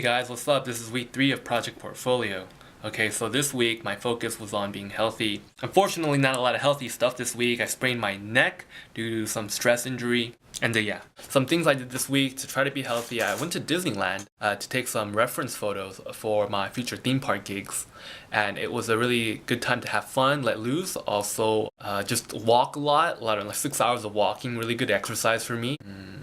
guys, what's up? This is week 3 of Project Portfolio. Okay, so this week my focus was on being healthy. Unfortunately, not a lot of healthy stuff this week. I sprained my neck due to some stress injury. And some things I did this week to try to be healthy. I went to Disneyland to take some reference photos for my future theme park gigs. And it was a really good time to have fun, let loose. Also, just walk a lot of like 6 hours of walking, really good exercise for me.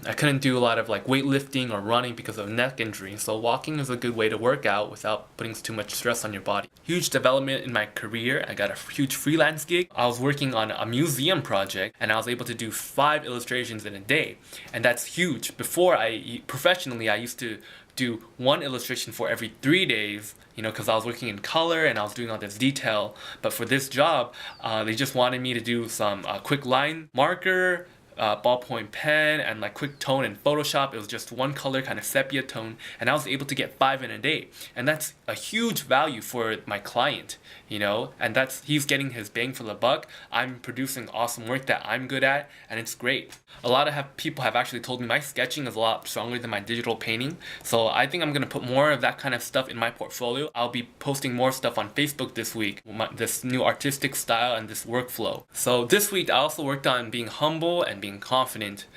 I couldn't do a lot of like weightlifting or running because of neck injury. So walking is a good way to work out without putting too much stress on your body. Huge development in my career. I got a huge freelance gig. I was working on a museum project and I was able to do 5 illustrations in a day. And that's huge. Before professionally, I used to do 1 illustration for every 3 days, because I was working in color and I was doing all this detail. But for this job, they just wanted me to do some quick line marker, ballpoint pen, and like quick tone in Photoshop. It was just 1 color, kind of sepia tone, and I was able to get 5 in a day. And that's a huge value for my client, and he's getting his bang for the buck. I'm producing awesome work that I'm good at, and it's great. A lot of people have actually told me my sketching is a lot stronger than my digital painting, so I think I'm going to put more of that kind of stuff in my portfolio. I'll be posting more stuff on Facebook this week, this new artistic style and this workflow. So this week I also worked on being humble and being confident.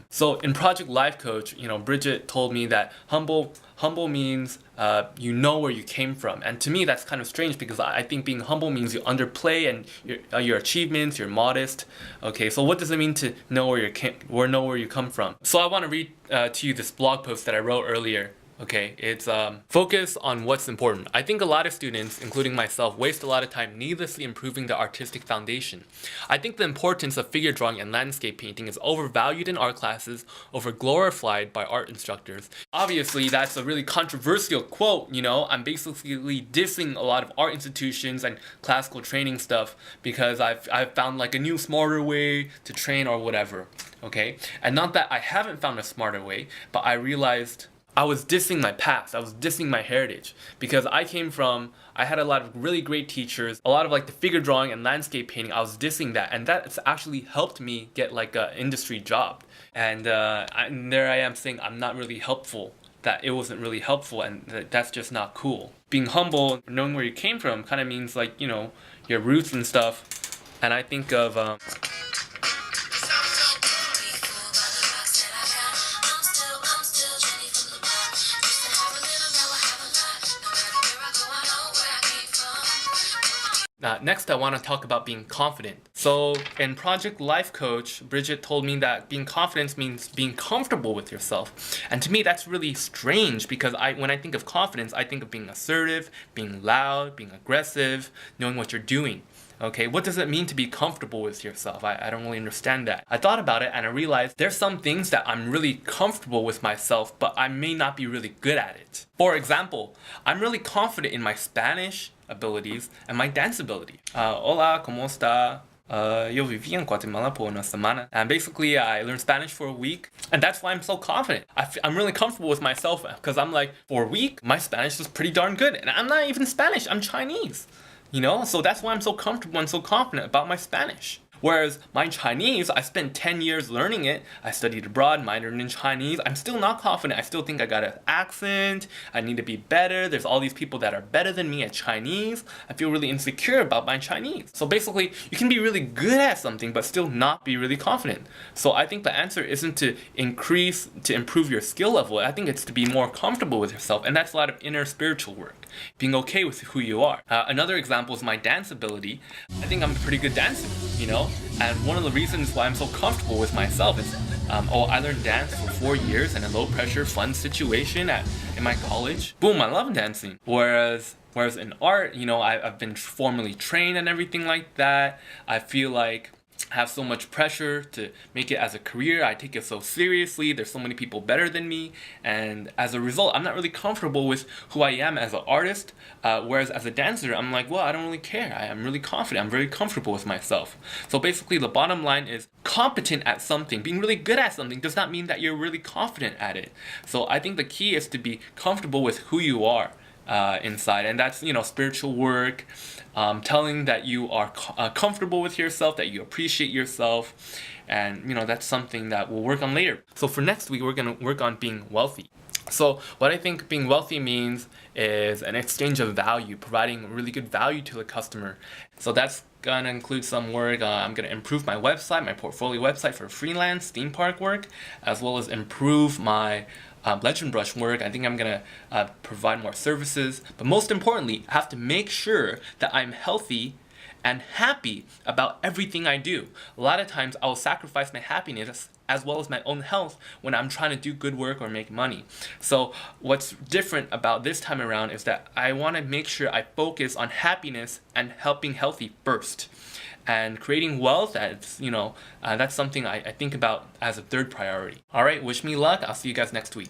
So in Project Life Coach, Bridget told me that humble means you know where you came from, and to me that's kind of strange because I think being humble means you underplay and your achievements, you're modest. Okay, so what does it mean to know where you come from? So I want to read to you this blog post that I wrote earlier. Okay, it's focus on what's important. I think a lot of students, including myself, waste a lot of time needlessly improving their artistic foundation. I think the importance of figure drawing and landscape painting is overvalued in art classes, over-glorified by art instructors. Obviously, that's a really controversial quote, I'm basically dissing a lot of art institutions and classical training stuff because I've found like a new smarter way to train or whatever, okay? And not that I haven't found a smarter way, but I realized I was dissing my past, I was dissing my heritage, because I had a lot of really great teachers, a lot of like the figure drawing and landscape painting, I was dissing that, and that's actually helped me get like an industry job. And there I am saying I'm not really helpful, that it wasn't really helpful, and that's just not cool. Being humble, knowing where you came from, kind of means like, your roots and stuff, and I think of next, I want to talk about being confident. So in Project Life Coach, Bridget told me that being confident means being comfortable with yourself. And to me, that's really strange because when I think of confidence, I think of being assertive, being loud, being aggressive, knowing what you're doing. Okay, what does it mean to be comfortable with yourself? I don't really understand that. I thought about it and I realized there's some things that I'm really comfortable with myself, but I may not be really good at it. For example, I'm really confident in my Spanish abilities and my dance ability. Hola, ¿cómo está? Yo viví en Guatemala por una semana. And basically, I learned Spanish for a week. And that's why I'm so confident. I'm really comfortable with myself because I'm like, for a week, my Spanish is pretty darn good. And I'm not even Spanish, I'm Chinese. So that's why I'm so comfortable and so confident about my Spanish. Whereas my Chinese, I spent 10 years learning it. I studied abroad, minored in Chinese. I'm still not confident. I still think I got an accent. I need to be better. There's all these people that are better than me at Chinese. I feel really insecure about my Chinese. So basically, you can be really good at something, but still not be really confident. So I think the answer isn't to improve your skill level. I think it's to be more comfortable with yourself. And that's a lot of inner spiritual work. Being okay with who you are. Another example is my dance ability. I think I'm a pretty good dancer, And one of the reasons why I'm so comfortable with myself is, I learned dance for 4 years in a low-pressure, fun situation in my college. Boom, I love dancing. Whereas in art, I've been formally trained and everything like that. I feel like I have so much pressure to make it as a career. I take it so seriously. There's so many people better than me. And as a result, I'm not really comfortable with who I am as an artist. Whereas as a dancer, I'm like, well, I don't really care. I am really confident. I'm very comfortable with myself. So basically, the bottom line is competent at something. Being really good at something does not mean that you're really confident at it. So I think the key is to be comfortable with who you are. Inside, and that's spiritual work, telling that you are comfortable with yourself, that you appreciate yourself, and that's something that we'll work on later. So for next week, we're gonna work on being wealthy. So what I think being wealthy means is an exchange of value, providing really good value to the customer. So that's gonna include some work. I'm gonna improve my website, my portfolio website for freelance theme park work, as well as improve my legend brush work. I think I'm gonna provide more services, but most importantly, I have to make sure that I'm healthy and happy about everything I do. A lot of times I will sacrifice my happiness as well as my own health when I'm trying to do good work or make money. So what's different about this time around is that I want to make sure I focus on happiness and helping healthy first. And creating wealth, that's something I think about as a third priority. All right, wish me luck. I'll see you guys next week.